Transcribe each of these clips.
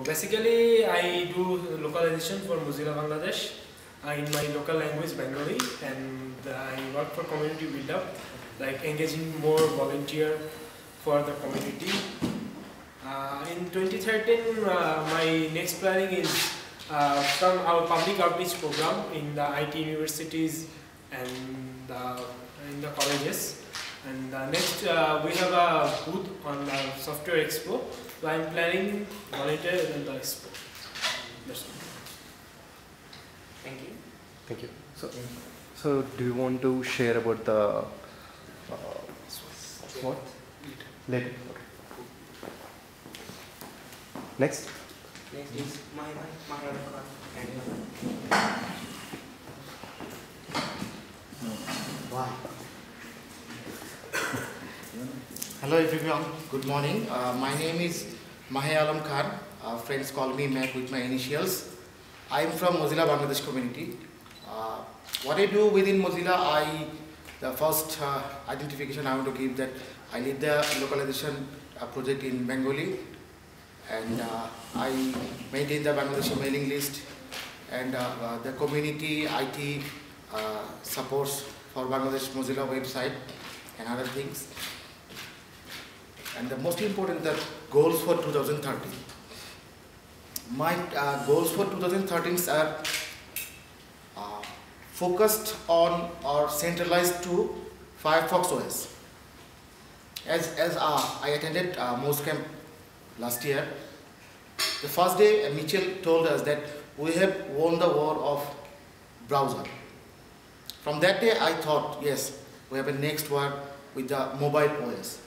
basically I do localization for Mozilla Bangladesh in my local language Bengali, and I work for community build-up, like engaging more volunteer for the community. In 2013, my next planning is from our public outreach program in the IT universities and in the colleges. And next, we have a booth on the Software Expo. So I'm planning volunteer in the expo. That's all. Thank you. Thank you. So do you want to share about the what? Later. Okay. Next. Next is my Wow. Hello everyone, good morning. My name is Mahe Alam Khan. Friends call me Mac with my initials. I am from Mozilla Bangladesh community. What I do within Mozilla, the first identification I want to give that I lead the localization project in Bengali, and I maintain the Bangladeshi mailing list and the community IT supports for Bangladesh Mozilla website and other things. And the most important, the goals for 2013. My goals for 2013 are focused on or centralized to Firefox OS. As I attended Moz Camp last year, the first day Mitchell told us that we have won the war of browser. From that day I thought, yes, we have a next war with the mobile OS.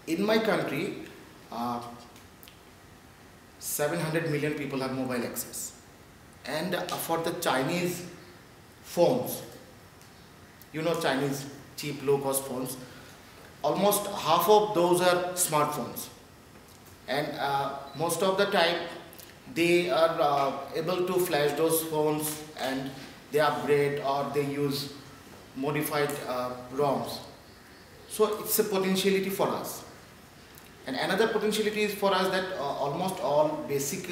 In my country, 700 million people have mobile access. And for the Chinese phones, you know, Chinese cheap low-cost phones, almost half of those are smartphones. And most of the time, they are able to flash those phones and they upgrade or they use modified ROMs. So it's a potentiality for us. And another potentiality is for us that almost all basic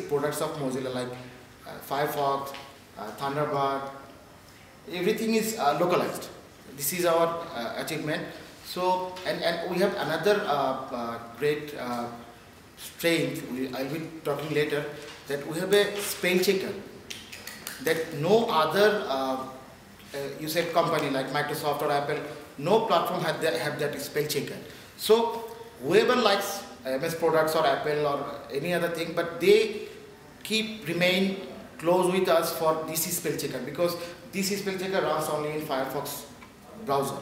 products of Mozilla like Firefox, Thunderbird, everything is localized. This is our achievement. So, and we have another great strength, I'll be talking later, that we have a spell checker that no other, you said company like Microsoft or Apple, no platform have that spell checker. So, whoever likes MS products or Apple or any other thing, but they remain close with us for this spell checker, because this spell checker runs only in Firefox browser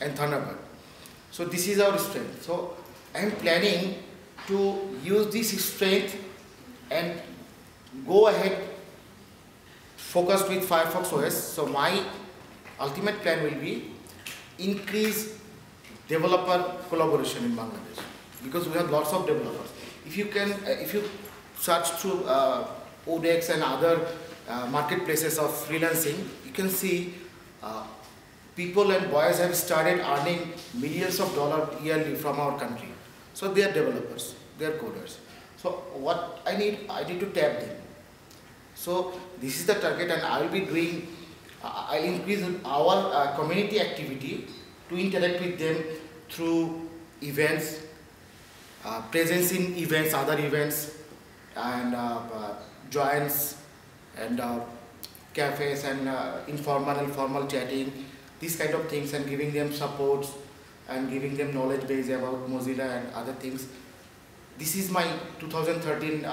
and Thunderbird. So this is our strength. So I am planning to use this strength and go ahead focused with Firefox OS. So my ultimate plan will be increase developer collaboration in Bangladesh, because we have lots of developers. If you search through Odex and other marketplaces of freelancing, you can see people and boys have started earning millions of dollars yearly from our country. So they are developers, they are coders. So what I need to tap them. So this is the target, and I will be doing, I'll increase our community activity to interact with them through events, presence in events, other events, and joins and cafes and informal and formal chatting, these kind of things, and giving them supports and giving them knowledge base about Mozilla and other things. This is my 2013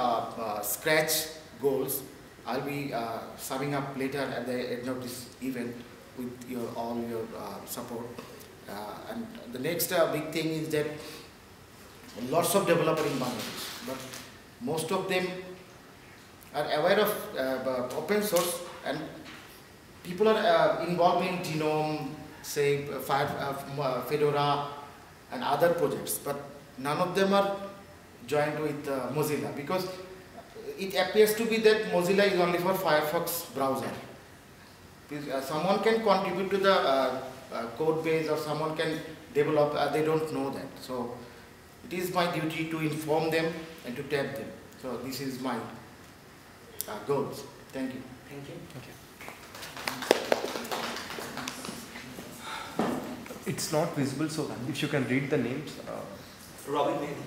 scratch goals. I'll be summing up later at the end of this event with all your support. And the next big thing is that lots of developers in Bangladesh, but most of them are aware of open source, and people are involved in Genome, say Fedora and other projects, but none of them are joined with Mozilla, because it appears to be that Mozilla is only for Firefox browser. Someone can contribute to the code base, or someone can develop, they don't know that. So it is my duty to inform them and to tap them. So this is my goals. Thank you. Thank you. It's not visible, so if you can read the names. Robin Mehdi.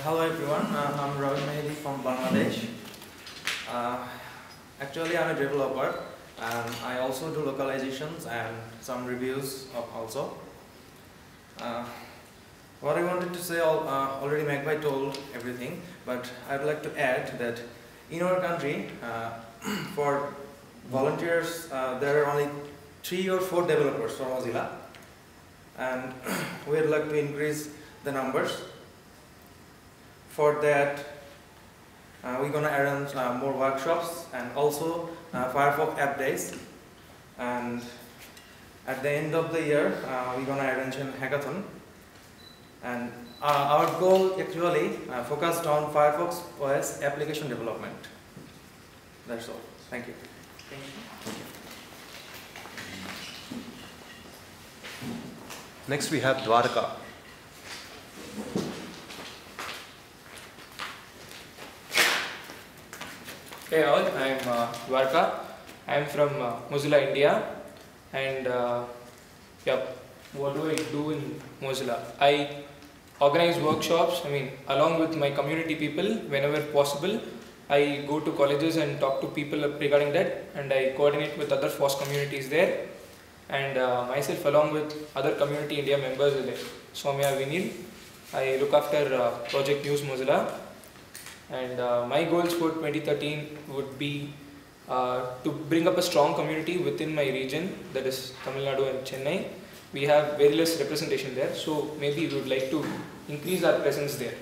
Hello everyone, I'm Robin Mehdi from Bangladesh. Actually I'm a developer and I also do localizations and some reviews also. What I wanted to say, already Magpie told everything, but I'd like to add that in our country, for volunteers, there are only 3 or 4 developers for Mozilla, and we'd like to increase the numbers. For that, we're gonna arrange more workshops and also Firefox app days. And at the end of the year, we're gonna arrange a hackathon. And our goal actually focused on Firefox OS application development. That's all. Thank you. Thank you. Next we have Dwarka. Hey all, I'm Dwarka. I'm from Mozilla India, and what do I do in Mozilla? I organize workshops. Along with my community people, whenever possible, I go to colleges and talk to people regarding that, and I coordinate with other FOSS communities there, and myself along with other community India members like Soumya Vinil. I look after Project News Mozilla. And my goals for 2013 would be to bring up a strong community within my region, that is Tamil Nadu and Chennai. We have very less representation there, so maybe we would like to increase our presence there.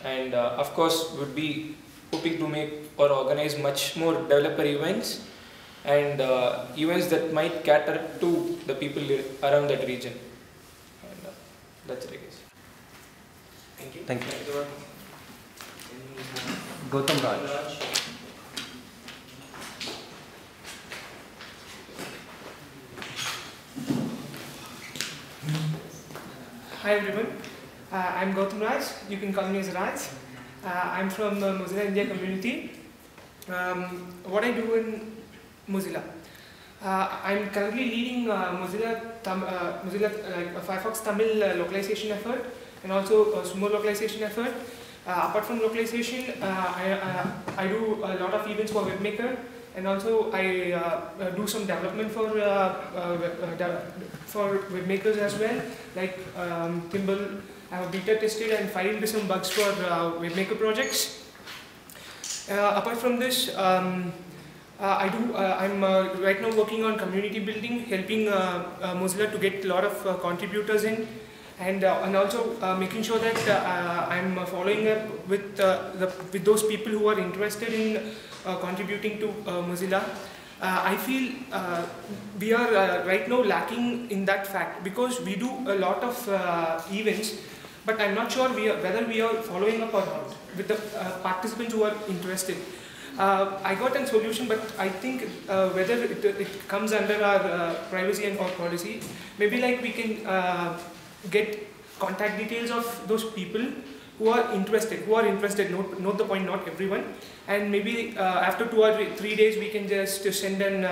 And of course, would be hoping to make or organize much more developer events and events that might cater to the people around that region. And that's it, I guess. Thank you. Thank you. Thank you. Gautam Raj. Hi everyone, I'm Gautam Raj. You can call me as Raj. I'm from the Mozilla India community. What I do in Mozilla, I'm currently leading Mozilla Firefox Tamil localization effort and also a Sumo localization effort. Apart from localization, I do a lot of events for WebMaker, and also I do some development for WebMakers as well, like Thimble. I have beta tested and filed some bugs for WebMaker projects. Apart from this, I'm right now working on community building, helping Mozilla to get a lot of contributors in. And also making sure that I'm following up with those people who are interested in contributing to Mozilla. I feel we are right now lacking in that fact, because we do a lot of events, but I'm not sure whether we are following up or not with the participants who are interested. I got a solution, but I think whether it comes under our privacy and or policy, maybe like we can get contact details of those people who are interested. Note the point, not everyone. And maybe after 2 or 3 days, we can just send an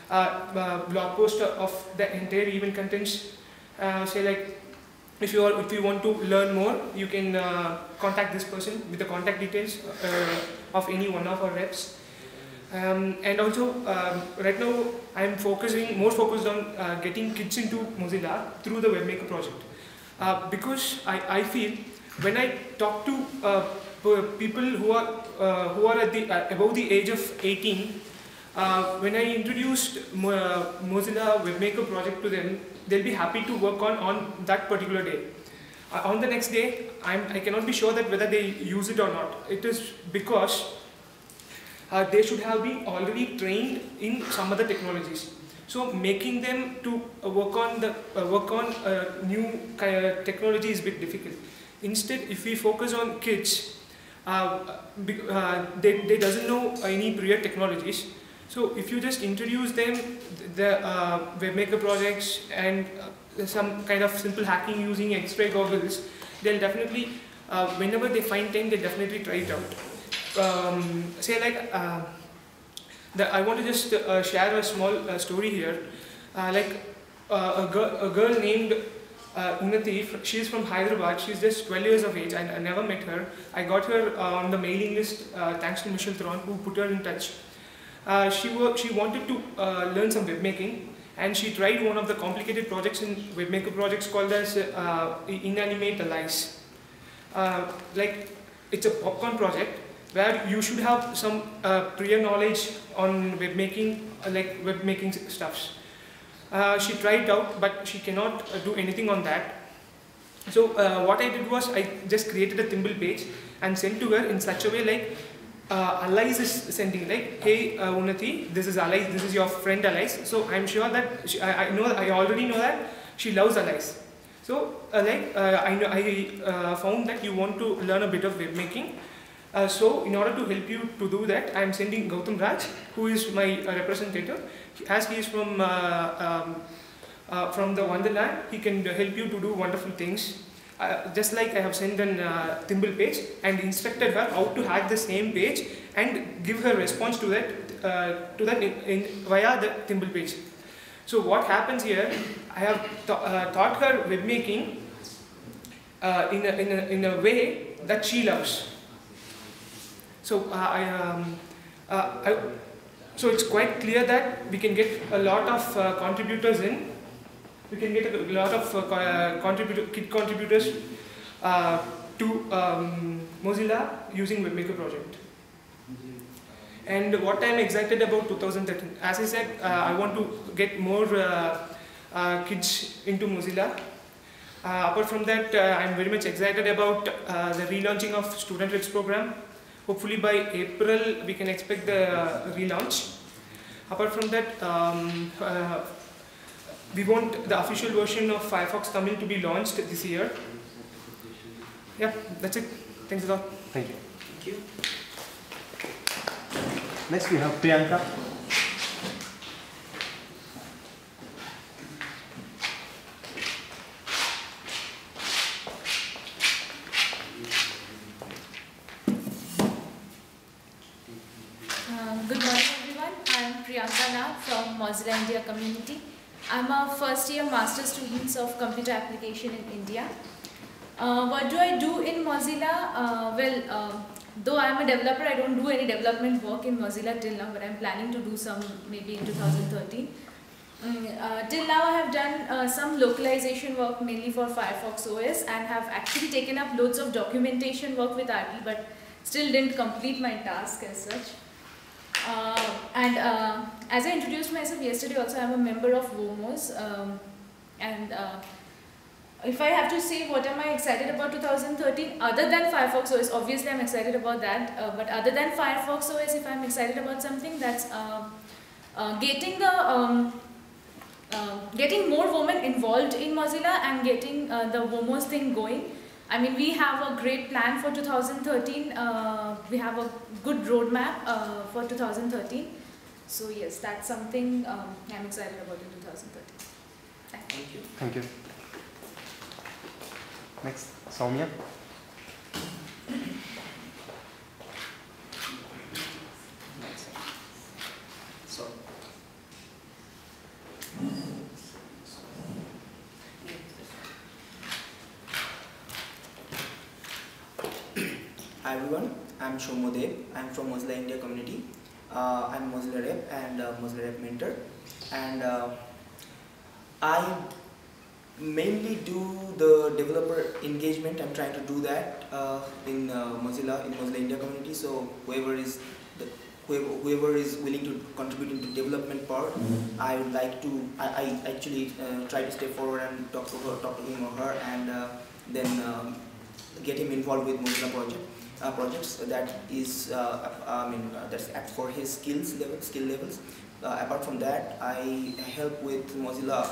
blog post of the entire event contents. Say like, if you want to learn more, you can contact this person with the contact details of any one of our reps. And also, right now, I'm more focused on getting kids into Mozilla through the WebMaker project. Because I feel when I talk to people who are above the age of 18, when I introduced Mozilla WebMaker project to them, they'll be happy to work on that particular day. On the next day, I cannot be sure that whether they use it or not. It is because they should have been already trained in some other technologies. So making them to work on new technology is a bit difficult. Instead, if we focus on kids, they doesn't know any prior technologies. So if you just introduce them the WebMaker projects and some kind of simple hacking using X-ray goggles, they'll definitely, whenever they find time, they definitely try it out. Say like, I want to just share a small story here. A girl named Unnati, she's from Hyderabad, she's just 12 years of age, and I never met her. I got her on the mailing list thanks to Michelle Thron, who put her in touch. She wanted to learn some web making, and she tried one of the complicated projects in webmaker projects called as Inanimate Allies. It's a popcorn project where you should have some prior knowledge on web making, like web making stuffs. She tried it out, but she cannot do anything on that. So what I did was I just created a Thimble page and sent to her in such a way like Allies is sending like, hey Unnati, this is Allies, this is your friend Allies. So I'm sure that I already know that she loves Allies. So I found that you want to learn a bit of web making. So in order to help you to do that, I am sending Gautam Raj, who is my representative. As he is from the Wonderland, he can help you to do wonderful things. Just like I have sent an Thimble page and instructed her how to hack the same page and give her response to that via the Thimble page. So what happens here? I have taught her web making in a way that she loves. So so it's quite clear that we can get a lot of contributors in. We can get a lot of kit contributors to Mozilla using WebMaker project. And what I'm excited about 2013, as I said, I want to get more kids into Mozilla. Apart from that, I'm very much excited about the relaunching of Student Reps program. Hopefully by April we can expect the relaunch. Apart from that, we want the official version of Firefox Tamil to be launched this year. Yeah, that's it. Thanks a lot. Thank you. Thank you. Next we have Priyanka. Good morning everyone, I am Priyanka Nag from Mozilla India community. I am a first year master student of computer application in India. What do I do in Mozilla? Though I am a developer, I don't do any development work in Mozilla till now, but I am planning to do some maybe in 2013. Till now I have done some localization work mainly for Firefox OS and have actually taken up loads of documentation work with RT, but still didn't complete my task as such. As I introduced myself yesterday also, I am a member of WOMOS, if I have to say what am I excited about 2013, other than Firefox OS, obviously I am excited about that, but other than Firefox OS, if I am excited about something, that's getting more women involved in Mozilla and getting the WOMOS thing going. I mean, we have a great plan for 2013. We have a good roadmap for 2013. So yes, that's something I'm excited about in 2013. Thank you. Thank you. Next, Soumya. So, hi everyone, I'm Shomodev. I'm from Mozilla India community. I'm Mozilla Rep and Mozilla Rep mentor, and I mainly do the developer engagement. I'm trying to do that in Mozilla India community. So whoever is willing to contribute into development part, I would like to. I actually try to step forward and talk to him or her, and then get him involved with Mozilla projects that is that's apt for his skill levels. Apart from that, I help with Mozilla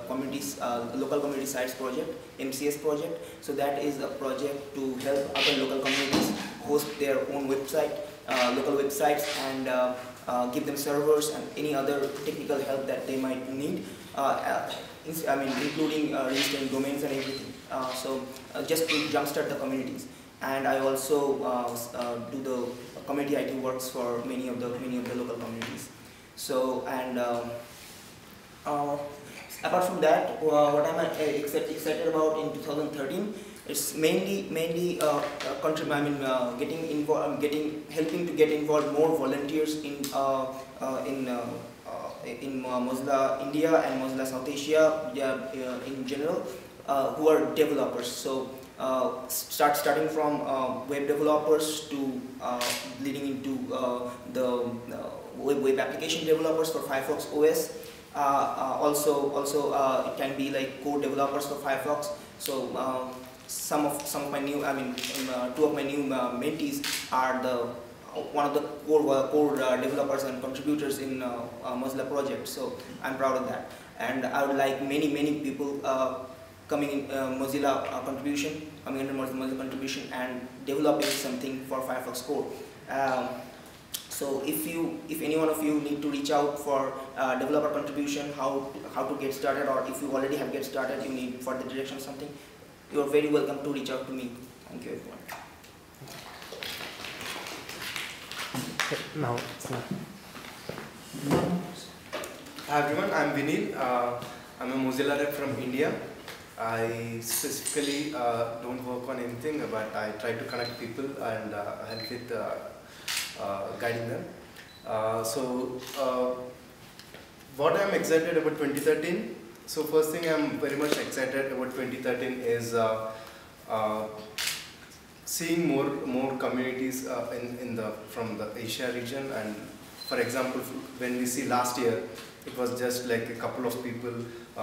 communities, local community sites project, MCS project. So that is a project to help other local communities host their own website, local websites, and give them servers and any other technical help that they might need. including registering domains and everything. Just to jumpstart the communities. And I also do the community IT works for many of the local communities. So, and apart from that, what I'm excited about in 2013, it's mainly helping to get involved more volunteers in Mozilla India and Mozilla South Asia in general, who are developers. So starting from web developers to leading into the web application developers for Firefox OS. Also, it can be like code developers for Firefox. So some of my new, two of my new mentees are one of the core developers and contributors in Mozilla project. So I'm proud of that, and I would like many people coming in Mozilla contribution, coming under Mozilla contribution and developing something for Firefox core. So if any one of you need to reach out for developer contribution, how to get started, or if you already have get started, you need further direction or something, you are very welcome to reach out to me. Thank you everyone. Now, Hi everyone, I'm Vinil. I'm a Mozilla rep from India. I specifically don't work on anything, but I try to connect people and help with guiding them. What I'm excited about 2013. So first thing I'm very much excited about 2013 is seeing more communities from the Asia region. And for example, when we see last year, it was just like a couple of people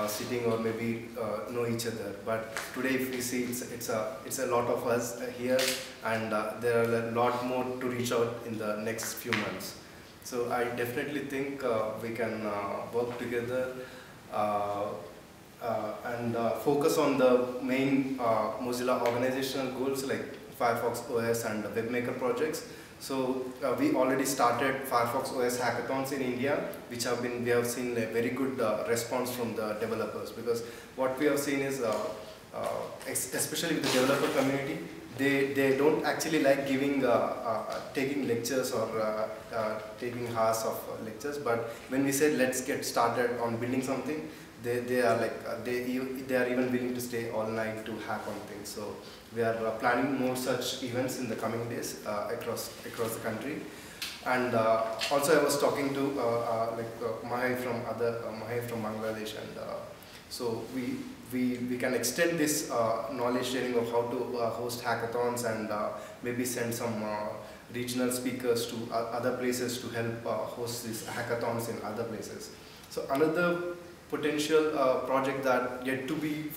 sitting or maybe know each other. But today, if we see, it's a lot of us here, and there are a lot more to reach out in the next few months. So I definitely think we can work together and focus on the main Mozilla organizational goals like Firefox OS and WebMaker projects. So we already started Firefox OS hackathons in India, which we have seen a very good response from the developers, because what we have seen is, especially with the developer community, they don't actually like taking lectures or taking hours of lectures. But when we said let's get started on building something, they are even willing to stay all night to hack on things. So we are planning more such events in the coming days across the country. And also I was talking to Mahai from Bangladesh, and so we can extend this knowledge sharing of how to host hackathons, and maybe send some regional speakers to other places to help host these hackathons in other places. So another potential project that yet to be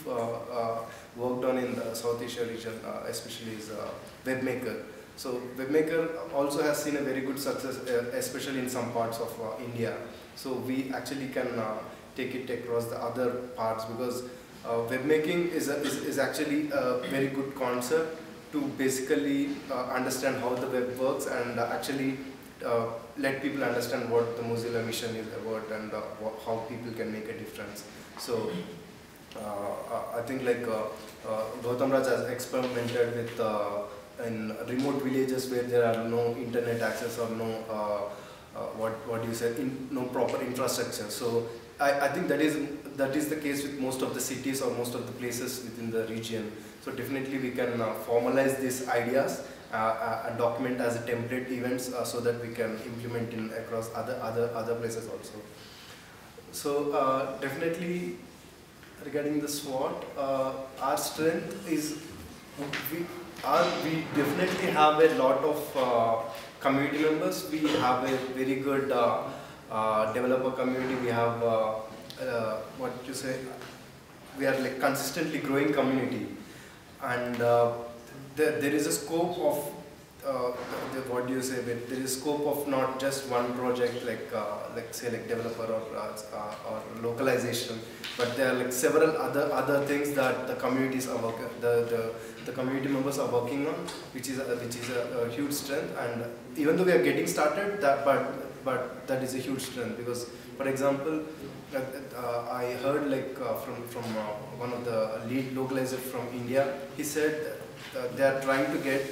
worked on in the South Asia region, especially, is WebMaker. So WebMaker also has seen a very good success, especially in some parts of India. So we actually can take it across the other parts, because webmaking is actually a very good concept to basically understand how the web works, and actually let people understand what the Mozilla mission is about, and how people can make a difference. So I think Gautam Raj has experimented with in remote villages where there are no internet access or no no proper infrastructure. So I think that is the case with most of the cities or most of the places within the region. So definitely we can formalize these ideas, document as a template events, so that we can implement in across other places also. So definitely regarding the SWOT, our strength is we definitely have a lot of community members. We have a very good developer community. We have we are like consistently growing community, and there is a scope of there is a scope of not just one project like developer or localization, but there are like several other things that the communities are working, the community members are working on, which is a huge strength. And even though we are getting started, but but that is a huge strength because, for example, I heard like from one of the lead localizers from India. He said that they are trying to get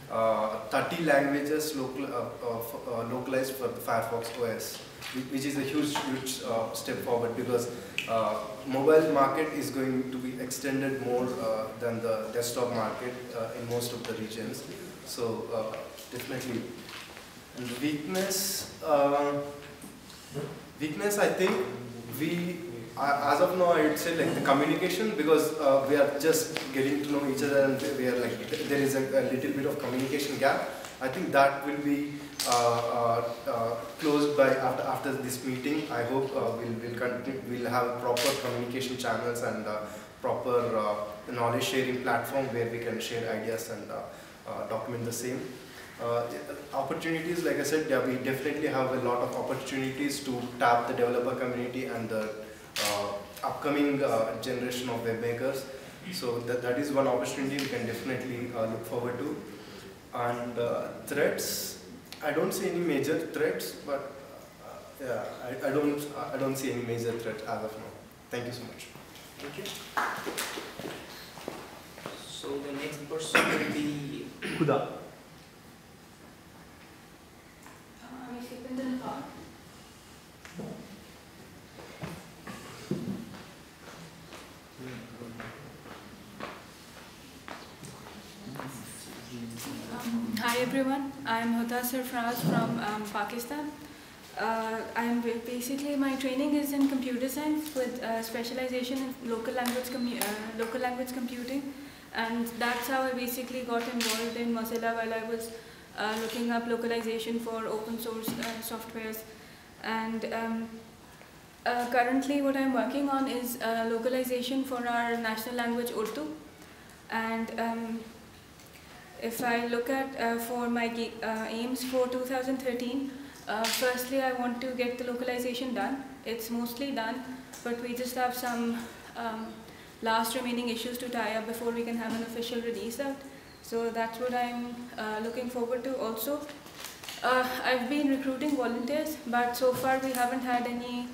30 languages localized for the Firefox OS, which is a huge step forward because mobile market is going to be extended more than the desktop market in most of the regions. So definitely. And weakness, I think as of now, I would say like the communication, because we are just getting to know each other and we are like, there is a little bit of communication gap. I think that will be closed by after this meeting. I hope we'll have proper communication channels and proper knowledge sharing platform where we can share ideas and document the same. Opportunities, like I said, yeah, we definitely have a lot of opportunities to tap the developer community and the upcoming generation of web makers. So that is one opportunity we can definitely look forward to. And threats, I don't see any major threats, but yeah, I don't see any major threat as of now. Thank you so much. Thank you. So the next person will be Huda. Hi everyone, I am Huda Sarfraz from Pakistan. Basically my training is in computer science with specialization in local language computing, and that's how I basically got involved in Mozilla while I was looking up localization for open source softwares. And currently what I'm working on is localization for our national language Urdu. And if I look at for my aims for 2013, firstly I want to get the localization done. It's mostly done, but we just have some last remaining issues to tie up before we can have an official release out. So that's what I'm looking forward to. Also, I've been recruiting volunteers, but so far we haven't had any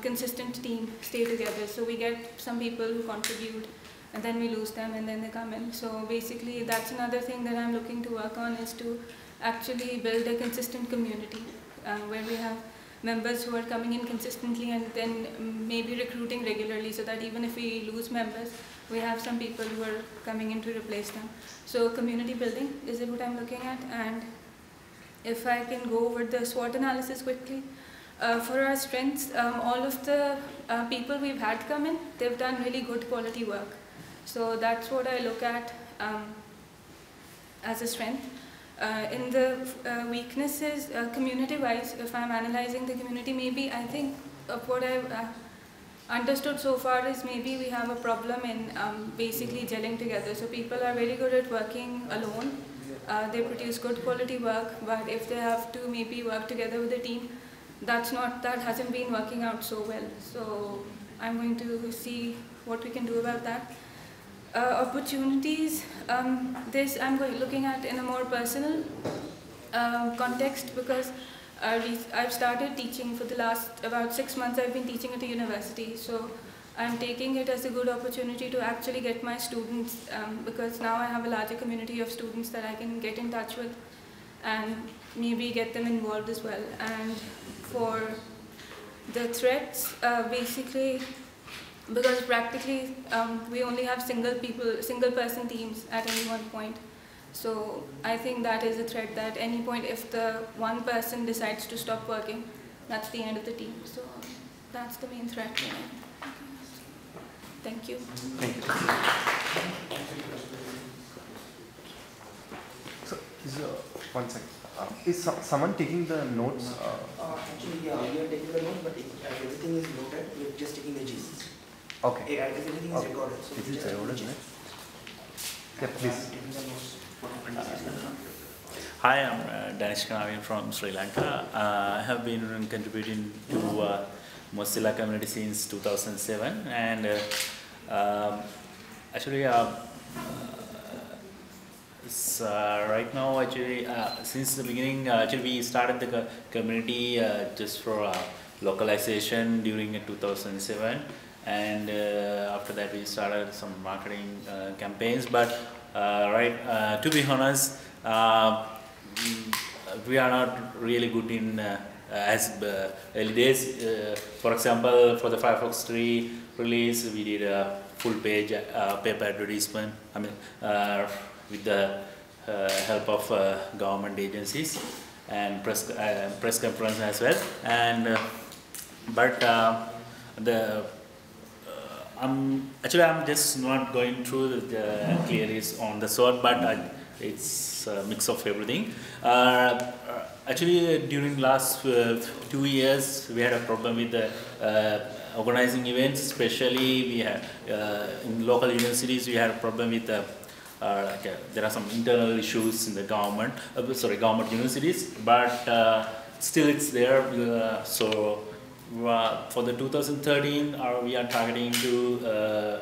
consistent team stay together. So we get some people who contribute, and then we lose them, and then they come in. So basically, that's another thing that I'm looking to work on, is to actually build a consistent community where we have members who are coming in consistently and then maybe recruiting regularly, so that even if we lose members, we have some people who are coming in to replace them. So community building is what I'm looking at. And if I can go over the SWOT analysis quickly, for our strengths, all of the people we've had come in, they've done really good quality work. So that's what I look at as a strength. In the weaknesses, community-wise, if I'm analyzing the community, maybe I think what I've understood so far is maybe we have a problem in basically gelling together. So people are very good at working alone. They produce good quality work, but if they have to maybe work together with a team, that hasn't been working out so well. So I'm going to see what we can do about that. Opportunities, this I'm looking at in a more personal context, because I've started teaching for the last about 6 months. I've been teaching at a university, so I'm taking it as a good opportunity to actually get my students, because now I have a larger community of students that I can get in touch with and maybe get them involved as well. And for the threats, basically, because practically we only have single person teams at any one point. So I think that is a threat, that any point if the one person decides to stop working, that's the end of the team. So that's the main threat. Thank you. Thank you. So, one second. Is someone taking the notes? Actually, yeah, we are taking the notes, but everything is noted. We're just taking the gist. Okay. Everything is recorded. So Is it recorded? Yeah, please. Hi, I'm Danish Kanavian from Sri Lanka. I have been contributing to Mozilla community since 2007, and actually Right now, actually, since the beginning, actually we started the community just for localization during 2007, and after that we started some marketing campaigns. But to be honest, we are not really good in as early days. For example, for the Firefox 3 release, we did a full page paper advertisement. I mean, with the help of government agencies and press conference as well. And I'm just not going through the clearance on the sword, but it's a mix of everything. Actually, during last 2 years, we had a problem with the organizing events. Especially, we had in local universities, we had a problem with there are some internal issues in the government universities, but still it's there. For the 2013, we are targeting to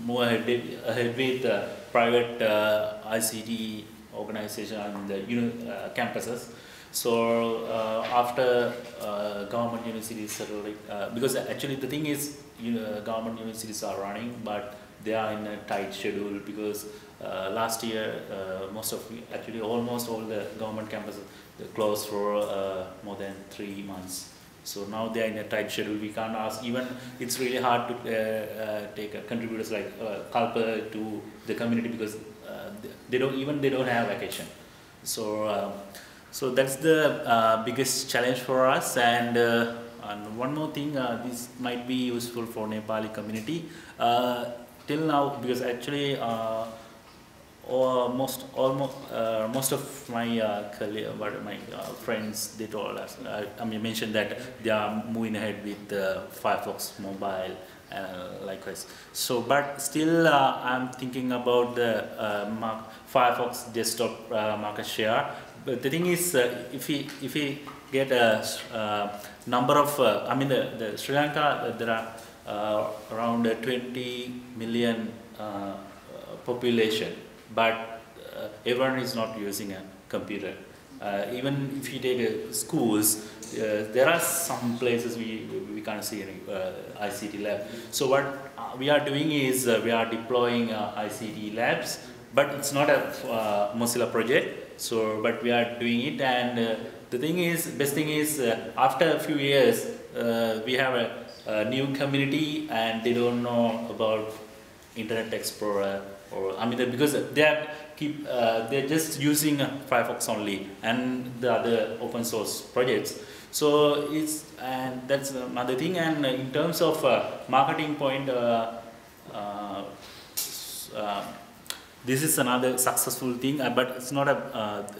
move ahead with private ICT organization on the campuses. So after government universities settling, because actually the thing is, government universities are running, but they are in a tight schedule because last year almost all the government campuses closed for more than 3 months. So now they are in a tight schedule. We can't ask, even it's really hard to take contributors like Kalpa to the community because they don't have vacation. So that's the biggest challenge for us. And one more thing, this might be useful for Nepali community. Till now, because actually most of my friends, they told us, mentioned that they are moving ahead with Firefox Mobile, likewise. So, but still, I'm thinking about the Firefox desktop market share. But the thing is, if we get a number of, the Sri Lanka, there are around 20 million population, but everyone is not using a computer. Even if you take schools, there are some places we can't see any ICT lab. So what we are doing is we are deploying ICT labs, but it's not a Mozilla project. So, but we are doing it, and the best thing is, after a few years, we have a new community, and they don't know about Internet Explorer, or because they're just using Firefox only and the other open source projects. So that's another thing. And in terms of marketing point, this is another successful thing, but it's not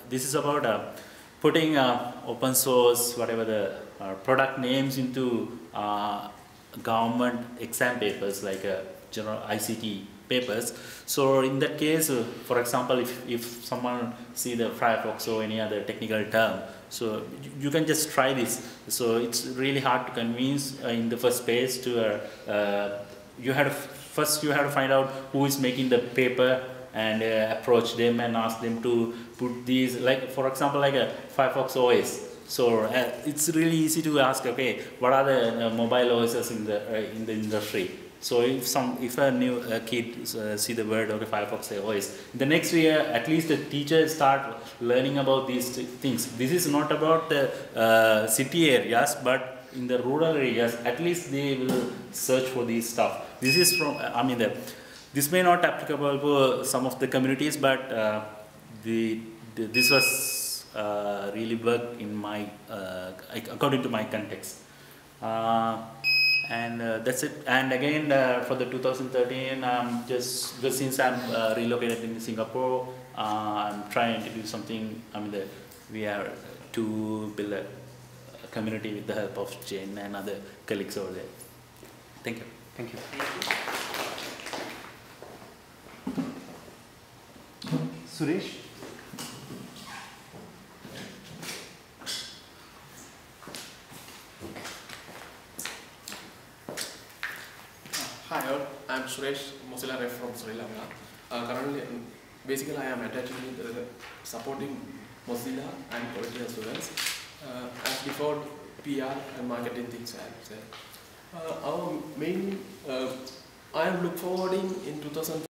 this is about putting open source, whatever the product names into government exam papers, like general ICT papers. So in that case, for example, if someone see the Firefox or any other technical term, so you can just try this. So it's really hard to convince in the first phase to you have to find out who is making the paper and approach them and ask them to put these, like for example, like a Firefox OS. So it's really easy to ask, okay, what are the mobile OSs in the industry? So if a new kid see the word, okay, Firefox OS, the next year at least the teachers start learning about these things. This is not about the city areas, but in the rural areas, at least they will search for these stuff. This is from, this may not applicable for some of the communities, but this was really worked in my according to my context. And that's it. And again, for the 2013, just since I'm relocated in Singapore, I'm trying to do something. We are to build a community with the help of Jane and other colleagues over there. Thank you. Thank you. Suresh? Hi all, I'm Suresh, Mozilla rep from Sri Lanka. Currently, basically I am attached with supporting Mozilla and quality assurance. As before, PR and marketing things I would say. Our main, I am look forwarding in 2000.